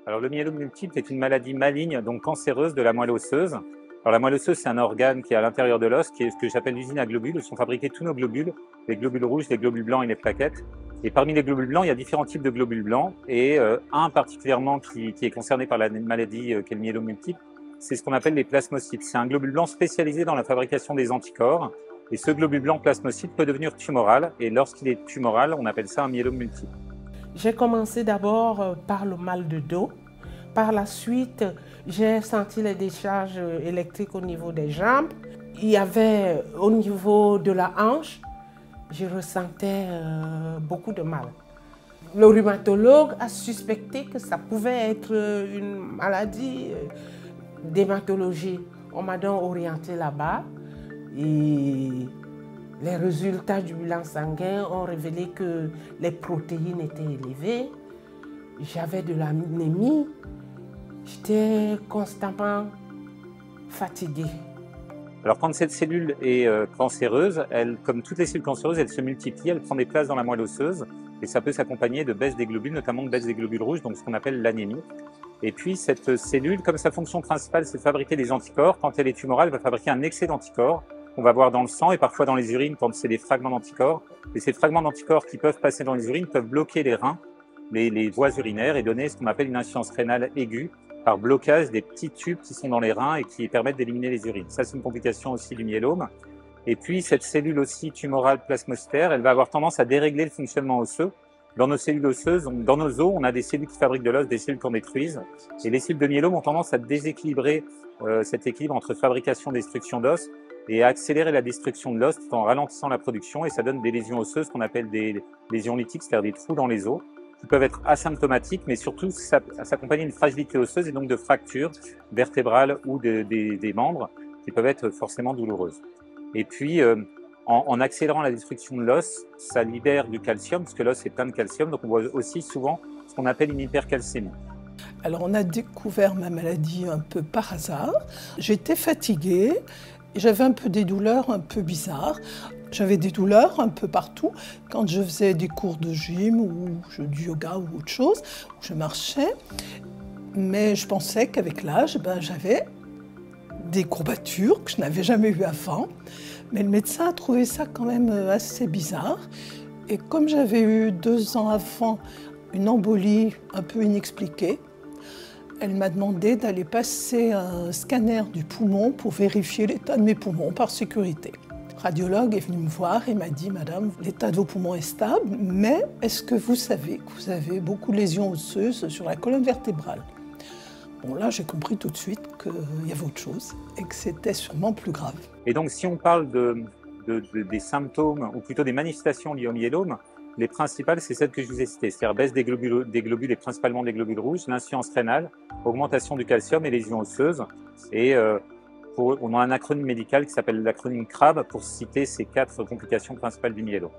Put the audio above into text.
Alors le myélome multiple est une maladie maligne, donc cancéreuse de la moelle osseuse. Alors la moelle osseuse, c'est un organe qui est à l'intérieur de l'os, qui est ce que j'appelle l'usine à globules, où sont fabriqués tous nos globules, les globules rouges, les globules blancs et les plaquettes. Et parmi les globules blancs, il y a différents types de globules blancs, et un particulièrement qui est concerné par la maladie qui est le myélome multiple, c'est ce qu'on appelle les plasmocytes. C'est un globule blanc spécialisé dans la fabrication des anticorps, et ce globule blanc plasmocyte peut devenir tumoral, et lorsqu'il est tumoral, on appelle ça un myélome multiple. J'ai commencé d'abord par le mal de dos. Par la suite, j'ai senti les décharges électriques au niveau des jambes. Il y avait au niveau de la hanche, je ressentais beaucoup de mal. Le rhumatologue a suspecté que ça pouvait être une maladie d'hématologie. On m'a donc orienté là-bas et les résultats du bilan sanguin ont révélé que les protéines étaient élevées. J'avais de l'anémie. J'étais constamment fatiguée. Alors quand cette cellule est cancéreuse, comme toutes les cellules cancéreuses, elle se multiplie, elle prend des places dans la moelle osseuse et ça peut s'accompagner de baisse des globules, notamment de baisse des globules rouges, donc ce qu'on appelle l'anémie. Et puis cette cellule, comme sa fonction principale, c'est de fabriquer des anticorps, quand elle est tumorale, elle va fabriquer un excès d'anticorps qu'on va voir dans le sang et parfois dans les urines quand c'est des fragments d'anticorps. Et ces fragments d'anticorps qui peuvent passer dans les urines peuvent bloquer les reins, les voies urinaires et donner ce qu'on appelle une insuffisance rénale aiguë par blocage des petits tubes qui sont dans les reins et qui permettent d'éliminer les urines. Ça, c'est une complication aussi du myélome. Et puis, cette cellule aussi tumorale plasmocytaire, elle va avoir tendance à dérégler le fonctionnement osseux. Dans nos cellules osseuses, dans nos os, on a des cellules qui fabriquent de l'os, des cellules qu'on détruise. Et les cellules de myélome ont tendance à déséquilibrer cet équilibre entre fabrication et destruction d'os et à accélérer la destruction de l'os tout en ralentissant la production. Et ça donne des lésions osseuses qu'on appelle des lésions lytiques, c'est-à-dire des trous dans les os, qui peuvent être asymptomatiques, mais surtout s'accompagner d'une fragilité osseuse et donc de fractures vertébrales ou des membres qui peuvent être forcément douloureuses. Et puis, en accélérant la destruction de l'os, ça libère du calcium, parce que l'os est plein de calcium, donc on voit aussi souvent ce qu'on appelle une hypercalcémie. Alors on a découvert ma maladie un peu par hasard. J'étais fatiguée, j'avais un peu des douleurs un peu bizarres. J'avais des douleurs un peu partout quand je faisais des cours de gym ou du yoga ou autre chose, où je marchais. Mais je pensais qu'avec l'âge, j'avais des courbatures que je n'avais jamais eues avant. Mais le médecin a trouvé ça quand même assez bizarre. Et comme j'avais eu 2 ans avant une embolie un peu inexpliquée, elle m'a demandé d'aller passer un scanner du poumon pour vérifier l'état de mes poumons par sécurité. Le radiologue est venu me voir et m'a dit « Madame, l'état de vos poumons est stable, mais est-ce que vous savez que vous avez beaucoup de lésions osseuses sur la colonne vertébrale ?» Bon, là, j'ai compris tout de suite qu'il y avait autre chose et que c'était sûrement plus grave. Et donc, si on parle des symptômes, ou plutôt des manifestations liées au myélome, les principales, c'est celles que je vous ai citées, c'est-à-dire baisse des globules et principalement des globules rouges, l'insuffisance rénale, augmentation du calcium et lésions osseuses. Et on a un acronyme médical qui s'appelle l'acronyme CRAB pour citer ces 4 complications principales du myélome.